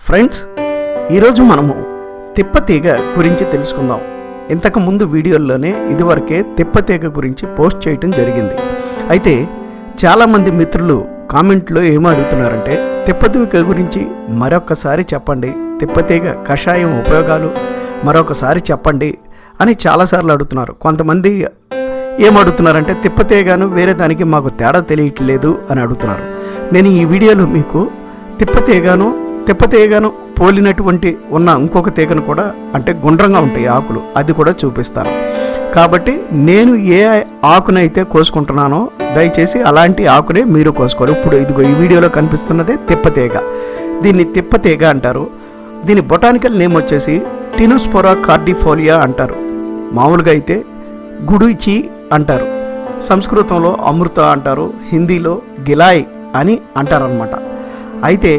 Friends, ఈరోజు మనము తిప్పతీగ గురించి తెలుసుకుందాం. ఇంతకుముందు వీడియోల్లోనే ఇదివరకే తిప్పతీగ గురించి పోస్ట్ చేయటం జరిగింది. అయితే చాలామంది మిత్రులు కామెంట్లో ఏమో అడుగుతున్నారంటే, తిప్పతీగ గురించి మరొకసారి చెప్పండి, తిప్పతీగ కషాయం ఉపయోగాలు మరొకసారి చెప్పండి అని చాలాసార్లు అడుగుతున్నారు. కొంతమంది ఏమడుగుతున్నారంటే, తిప్పతీగను వేరే దానికి మాకు తేడా తెలియట్లేదు అని అడుగుతున్నారు. నేను ఈ వీడియోలో మీకు తిప్పతీగను పోలినటువంటి ఉన్న ఇంకొక తీగను కూడా, అంటే గుండ్రంగా ఉంటాయి ఆకులు, అది కూడా చూపిస్తాను. కాబట్టి నేను ఏ ఆకునైతే కోసుకుంటున్నానో దయచేసి అలాంటి ఆకునే మీరు కోసుకోవాలి. ఇప్పుడు ఇదిగో ఈ వీడియోలో కనిపిస్తున్నదే తిప్పతీగ. దీన్ని తిప్పతీగ అంటారు. దీని బొటానికల్ నేమ్ వచ్చేసి టినోస్పోరా కార్డిఫోలియా అంటారు. మామూలుగా అయితే గుడుచి అంటారు, సంస్కృతంలో అమృత అంటారు, హిందీలో గిలాయ్ అని అంటారనమాట. అయితే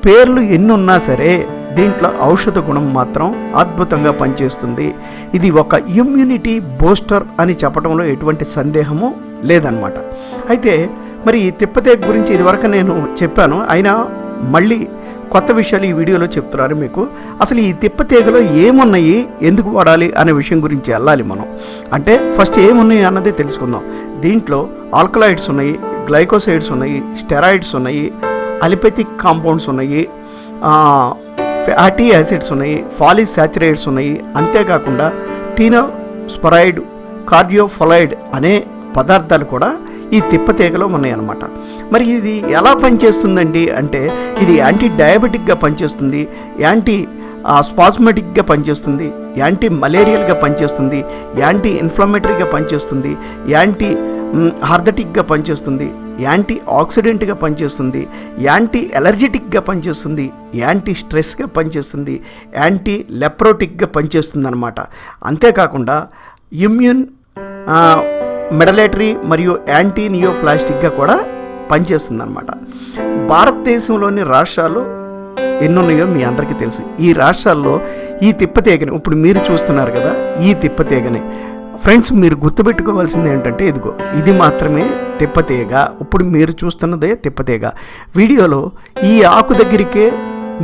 పేర్లు ఎన్ని ఉన్నా సరే దీంట్లో ఔషధ గుణం మాత్రం అద్భుతంగా పనిచేస్తుంది. ఇది ఒక ఇమ్యూనిటీ బూస్టర్ అని చెప్పడంలో ఎటువంటి సందేహము లేదనమాట. అయితే మరి ఈ తిప్పతీగ గురించి ఇదివరకు నేను చెప్పాను, అయినా మళ్ళీ కొత్త విషయాలు ఈ వీడియోలో చెప్తున్నారు మీకు. అసలు ఈ తిప్పతీగలో ఏమున్నాయి, ఎందుకు వాడాలి అనే విషయం గురించి వెళ్ళాలి మనం. అంటే ఫస్ట్ ఏమున్నాయి అన్నది తెలుసుకుందాం. దీంట్లో ఆల్కలాయిడ్స్ ఉన్నాయి, గ్లైకోసైడ్స్ ఉన్నాయి, స్టెరాయిడ్స్ ఉన్నాయి, అలిపెథిక్ కాంపౌండ్స్ ఉన్నాయి, ఫ్యాటీ యాసిడ్స్ ఉన్నాయి, పాలీసాచురేట్స్ ఉన్నాయి. అంతేకాకుండా టీనోస్పరైడ్, కార్డియోఫొలైడ్ అనే పదార్థాలు కూడా ఈ తిప్పతీగలో ఉన్నాయి అన్నమాట. మరి ఇది ఎలా పనిచేస్తుందండి అంటే, ఇది యాంటీ డయాబెటిక్గా పనిచేస్తుంది, యాంటీ స్పాస్మెటిక్గా పనిచేస్తుంది, యాంటీ మలేరియల్గా పనిచేస్తుంది, యాంటీ ఇన్ఫ్లమేటరీగా పనిచేస్తుంది, యాంటీ ఆర్థటిక్గా పనిచేస్తుంది, యాంటీ ఆక్సిడెంట్గా పనిచేస్తుంది, యాంటీ ఎలర్జెటిక్గా పనిచేస్తుంది, యాంటీ స్ట్రెస్గా పనిచేస్తుంది, యాంటీ లెప్రోటిక్గా పనిచేస్తుంది అన్నమాట. అంతేకాకుండా ఇమ్యూన్ మెడలేటరీ మరియు యాంటీ నియోప్లాస్టిక్గా కూడా పనిచేస్తుంది అన్నమాట. భారతదేశంలోని రాష్ట్రాలు ఎన్నున్నాయో మీ అందరికీ తెలుసు. ఈ రాష్ట్రాల్లో ఈ తిప్పతీగని ఇప్పుడు మీరు చూస్తున్నారు కదా, ఈ తిప్పతీగని ఫ్రెండ్స్ మీరు గుర్తుపెట్టుకోవాల్సింది ఏంటంటే, ఇదిగో ఇది మాత్రమే తిప్పతీగ. ఇప్పుడు మీరు చూస్తున్నదే తిప్పతీగ. వీడియోలో ఈ ఆకు దగ్గరికే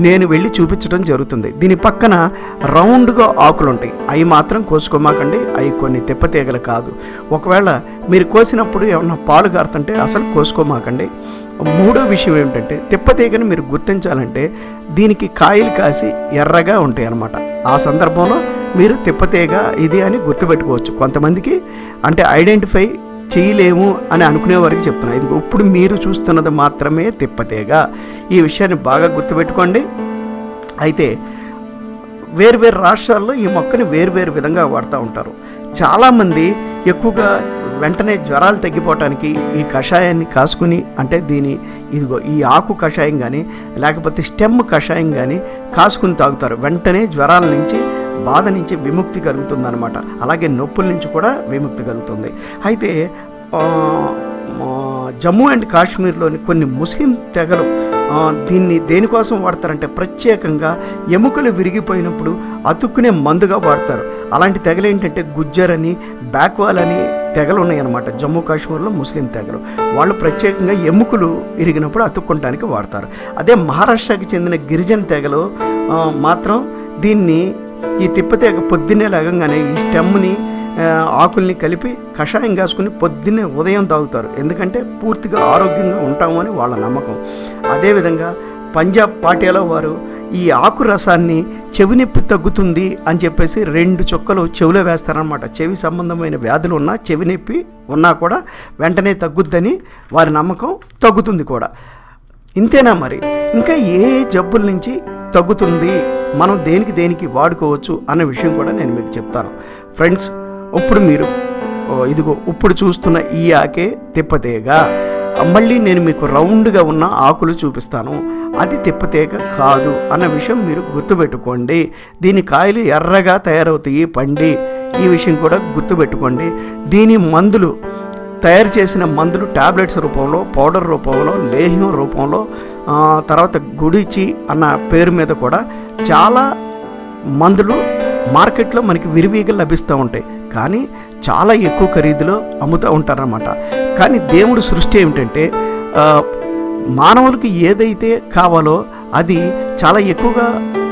నేను వెళ్ళి చూపించడం జరుగుతుంది. దీని పక్కన రౌండ్గా ఆకులు ఉంటాయి, అవి మాత్రం కోసుకోమాకండి, అవి కొన్ని తిప్పతీగలు కాదు. ఒకవేళ మీరు కోసినప్పుడు ఏమన్నా పాలు కారుతుంటే అసలు కోసుకోమాకండి. మూడో విషయం ఏమిటంటే, తిప్పతీగని మీరు గుర్తించాలంటే దీనికి కాయలు కాసి ఎర్రగా ఉంటాయి అన్నమాట. ఆ సందర్భంలో మీరు తిప్పతీగ ఇది అని గుర్తుపెట్టుకోవచ్చు. కొంతమందికి అంటే ఐడెంటిఫై చేయలేము అని అనుకునే వారికి చెప్తున్నాను. ఇది ఇప్పుడు మీరు చూస్తున్నది మాత్రమే తిప్పతీగ. ఈ విషయాన్ని బాగా గుర్తుపెట్టుకోండి. అయితే వేర్వేరు రాష్ట్రాల్లో ఈ మొక్కని వేర్వేరు విధంగా వాడుతూ ఉంటారు. చాలామంది ఎక్కువగా వెంటనే జ్వరాలు తగ్గిపోవటానికి ఈ కషాయాన్ని కాసుకుని, అంటే ఇదిగో ఈ ఆకు కషాయం కానీ లేకపోతే స్టెమ్ కషాయం కానీ కాసుకుని తాగుతారు. వెంటనే జ్వరాల నుంచి, బాధ నుంచి విముక్తి కలుగుతుందన్నమాట. అలాగే నొప్పుల నుంచి కూడా విముక్తి కలుగుతుంది. అయితే జమ్మూ అండ్ కాశ్మీర్లోని కొన్ని ముస్లిం తెగలు దీన్ని దేనికోసం వాడతారంటే, ప్రత్యేకంగా ఎముకలు విరిగిపోయినప్పుడు అతుక్కునే మందుగా వాడతారు. అలాంటి తెగలు ఏంటంటే గుజ్జర్ అని, బ్యాక్వాల్ అని తెగలు ఉన్నాయన్నమాట. జమ్మూ కాశ్మీర్లో ముస్లిం తెగలు, వాళ్ళు ప్రత్యేకంగా ఎముకలు ఇరిగినప్పుడు అతుక్కోవడానికి వాడతారు. అదే మహారాష్ట్రకి చెందిన గిరిజన తెగలు మాత్రం ఈ తిప్పతీగ పొద్దున్నే లేగంగానే ఈ స్టెమ్ని, ఆకుల్ని కలిపి కషాయం కాసుకుని పొద్దున్నే ఉదయం తాగుతారు. ఎందుకంటే పూర్తిగా ఆరోగ్యంగా ఉంటామని వాళ్ళ నమ్మకం. అదేవిధంగా పంజాబ్ పాటియాలో వారు ఈ ఆకు రసాన్ని చెవి నొప్పి తగ్గుతుంది అని చెప్పేసి 2 చుక్కలు చెవిలో వేస్తారనమాట. చెవి సంబంధమైన వ్యాధులు ఉన్నా, చెవి నొప్పి ఉన్నా కూడా వెంటనే తగ్గుద్దని వారి నమ్మకం, తగ్గుతుంది కూడా. ఇంతేనా మరి, ఇంకా ఏ జబ్బుల నుంచి తగ్గుతుంది, మనం దేనికి వాడుకోవచ్చు అన్న విషయం కూడా నేను మీకు చెప్తాను. ఫ్రెండ్స్, ఇప్పుడు చూస్తున్న ఈ ఆకే తిప్పతీగ. మళ్ళీ నేను మీకు రౌండ్గా ఉన్న ఆకులు చూపిస్తాను, అది తిప్పతీగ కాదు అన్న విషయం మీరు గుర్తుపెట్టుకోండి. దీని కాయలు ఎర్రగా తయారవుతాయి పండి, ఈ విషయం కూడా గుర్తుపెట్టుకోండి. దీని మందులు, తయారు చేసిన మందులు టాబ్లెట్స్ రూపంలో, పౌడర్ రూపంలో, లేహ్యం రూపంలో, తర్వాత గుడుచి అన్న పేరు మీద కూడా చాలా మందులు మార్కెట్లో మనకి విరివిగా లభిస్తూ ఉంటాయి. కానీ చాలా ఎక్కువ ఖరీదులో అమ్ముతూ ఉంటారన్నమాట. కానీ దేవుడు సృష్టి ఏమిటంటే, మానవులకు ఏదైతే కావాలో అది చాలా ఎక్కువగా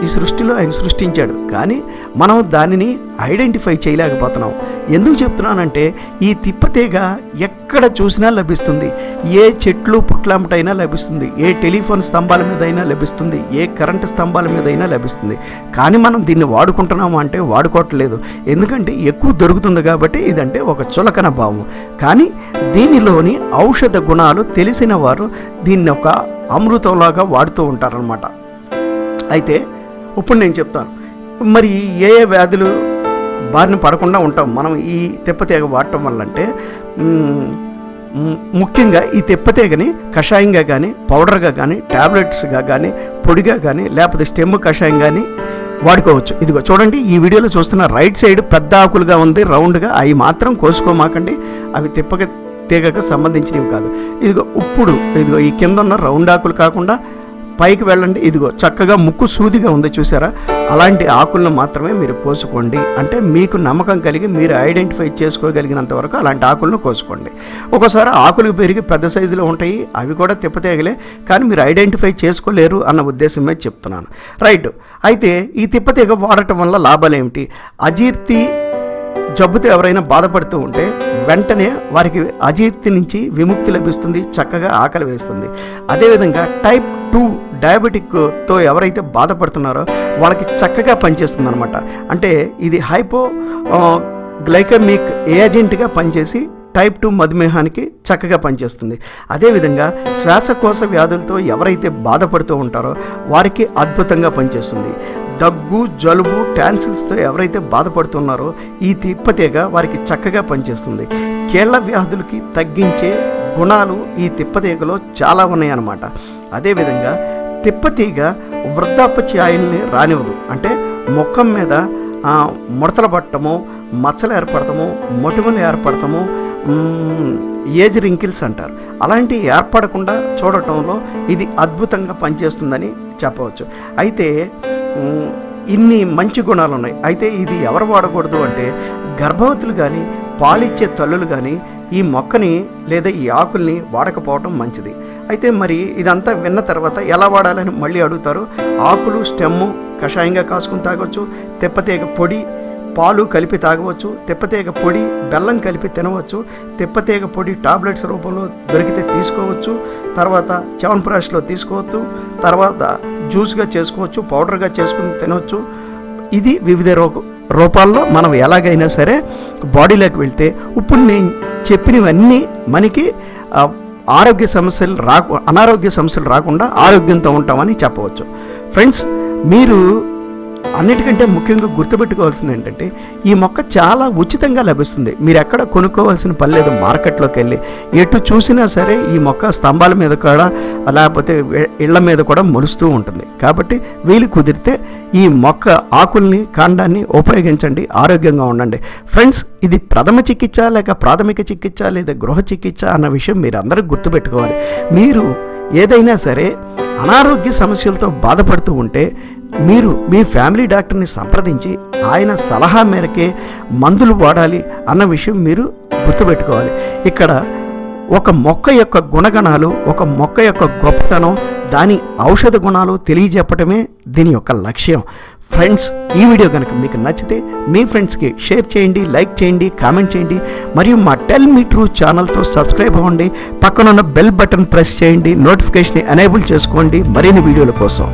ఈ సృష్టిలో ఆయన సృష్టించాడు, కానీ మనం దానిని ఐడెంటిఫై చేయలేకపోతున్నాం. ఎందుకు చెప్తున్నానంటే ఈ తిప్పతీగ ఎక్కడ చూసినా లభిస్తుంది. ఏ చెట్లు పుట్లంటైనా లభిస్తుంది, ఏ టెలిఫోన్ స్తంభాల మీద అయినా లభిస్తుంది, ఏ కరెంటు స్తంభాల మీద అయినా లభిస్తుంది. కానీ మనం దీన్ని వాడుకుంటున్నాము అంటే వాడుకోవట్లేదు, ఎందుకంటే ఎక్కువ దొరుకుతుంది కాబట్టి ఇదంటే ఒక చులకన భావం. కానీ దీనిలోని ఔషధ గుణాలు తెలిసిన వారు దీన్ని ఒక అమృతంలాగా వాడుతూ ఉంటారనమాట. అయితే ఇప్పుడు నేను చెప్తాను, మరి ఏ ఏ వ్యాధులు బారిన పడకుండా ఉంటాం మనం ఈ తిప్పతీగ వాడటం వల్ల అంటే, ముఖ్యంగా ఈ తిప్పతీగని కషాయంగా కానీ, పౌడర్గా కానీ, ట్యాబ్లెట్స్గా కానీ, పొడిగా కానీ, లేకపోతే స్టెమ్ కషాయం కానీ వాడుకోవచ్చు. ఇదిగో చూడండి, ఈ వీడియోలో చూస్తున్న రైట్ సైడ్ పెద్ద ఆకులుగా ఉంది రౌండ్గా, అవి మాత్రం కోసుకోమాకండి, అవి తీగకు సంబంధించినవి కాదు. ఇదిగో ఇదిగో ఈ కింద ఉన్న రౌండ్ ఆకులు కాకుండా పైకి వెళ్ళండి, ఇదిగో చక్కగా ముక్కు సూదిగా ఉంది చూసారా, అలాంటి ఆకులను మాత్రమే మీరు కోసుకోండి. అంటే మీకు నమ్మకం కలిగి మీరు ఐడెంటిఫై చేసుకోగలిగినంత వరకు అలాంటి ఆకులను కోసుకోండి. ఒక్కోసారి ఆకులు పెరిగి పెద్ద సైజులో ఉంటాయి, అవి కూడా తిప్పతీగలే, కానీ మీరు ఐడెంటిఫై చేసుకోలేరు అన్న ఉద్దేశమే చెప్తున్నాను. రైట్. అయితే ఈ తిప్పతీగ వాడటం వల్ల లాభాలు ఏమిటి? అజీర్తి జబ్బుతో ఎవరైనా బాధపడుతూ ఉంటే వెంటనే వారికి అజీర్తి నుంచి విముక్తి లభిస్తుంది, చక్కగా ఆకలి వేస్తుంది. అదేవిధంగా టైప్ 2 డయాబెటిక్తో ఎవరైతే బాధపడుతున్నారో వాళ్ళకి చక్కగా పనిచేస్తుంది అనమాట. అంటే ఇది గ్లైకమిక్ ఏజెంట్గా పనిచేసి టైప్ 2 మధుమేహానికి చక్కగా పనిచేస్తుంది. అదేవిధంగా శ్వాసకోశ వ్యాధులతో ఎవరైతే బాధపడుతూ ఉంటారో వారికి అద్భుతంగా పనిచేస్తుంది. దగ్గు, జలుబు, టాన్సిల్స్తో ఎవరైతే బాధపడుతున్నారో ఈ తిప్పతీగ వారికి చక్కగా పనిచేస్తుంది. కీళ్ళ వ్యాధులకి తగ్గించే గుణాలు ఈ తిప్పతీగలో చాలా ఉన్నాయన్నమాట. అదేవిధంగా తిప్పతీగ వృద్ధాపత్యాయుల్ని రానివ్వదు. అంటే ముఖం మీద ముడతలు పట్టడము, మచ్చలు ఏర్పడటము, మొటిమలు ఏర్పడటము, ఏజ్ రింకిల్స్ అంటారు, అలాంటివి ఏర్పడకుండా చూడటంలో ఇది అద్భుతంగా పనిచేస్తుందని చెప్పవచ్చు. అయితే ఇన్ని మంచి గుణాలు ఉన్నాయి. అయితే ఇది ఎవరు వాడకూడదు అంటే గర్భవతులు కానీ, పాలిచ్చే తల్లులు కానీ ఈ మొక్కని లేదా ఈ ఆకుల్ని వాడకపోవడం మంచిది. అయితే మరి ఇదంతా విన్న తర్వాత ఎలా వాడాలని మళ్ళీ అడుగుతారు. ఆకులు, స్టెమ్ము కషాయంగా కాసుకుని తాగొచ్చు, తిప్పతీగ పొడి పాలు కలిపి తాగవచ్చు, తిప్పతీగ పొడి బెల్లం కలిపి తినవచ్చు, తిప్పతీగ పొడి టాబ్లెట్స్ రూపంలో దొరికితే తీసుకోవచ్చు, తర్వాత చ్యవన్ప్రాష్లో తీసుకోవచ్చు, తర్వాత జ్యూస్గా చేసుకోవచ్చు, పౌడర్గా చేసుకుని తినవచ్చు. ఇది వివిధ రూపాల్లో మనం ఎలాగైనా సరే బాడీలోకి వెళ్తే ఇప్పుడు నేను చెప్పినవన్నీ మనకి అనారోగ్య సమస్యలు రాకుండా ఆరోగ్యంతో ఉంటామని చెప్పవచ్చు. ఫ్రెండ్స్, మీరు అన్నిటికంటే ముఖ్యంగా గుర్తుపెట్టుకోవాల్సింది ఏంటంటే ఈ మొక్క చాలా ఉచితంగా లభిస్తుంది. మీరు ఎక్కడ కొనుక్కోవాల్సిన పని లేదు. మార్కెట్లోకి వెళ్ళి ఎటు చూసినా సరే ఈ మొక్క స్తంభాల మీద కూడా లేకపోతే ఇళ్ల మీద కూడా మొలుస్తూ ఉంటుంది. కాబట్టి వీలు కుదిరితే ఈ మొక్క ఆకుల్ని, కాండాన్ని ఉపయోగించండి, ఆరోగ్యంగా ఉండండి. ఫ్రెండ్స్, ఇది ప్రథమ చికిత్స లేక ప్రాథమిక చికిత్స లేదా గృహ చికిత్స అన్న విషయం మీరు అందరూ గుర్తుపెట్టుకోవాలి. మీరు ఏదైనా సరే అనారోగ్య సమస్యలతో బాధపడుతూ ఉంటే మీరు మీ ఫ్యామిలీ డాక్టర్ని సంప్రదించి ఆయన సలహా మేరకే మందులు వాడాలి అన్న విషయం మీరు గుర్తుపెట్టుకోవాలి. ఇక్కడ ఒక మొక్క యొక్క గుణగణాలు, ఒక మొక్క యొక్క గొప్పతనం, దాని ఔషధ గుణాలు తెలియజెప్పటమే దీని యొక్క లక్ష్యం. ఫ్రెండ్స్, ఈ వీడియో కనుక మీకు నచ్చితే మీ ఫ్రెండ్స్కి షేర్ చేయండి, లైక్ చేయండి, కామెంట్ చేయండి, మరియు మా టెల్ మీ ట్రూ ఛానల్తో సబ్స్క్రైబ్ అవ్వండి. పక్కనున్న బెల్ బటన్ ప్రెస్ చేయండి, నోటిఫికేషన్ ఎనేబుల్ చేసుకోండి మరిన్ని వీడియోల కోసం.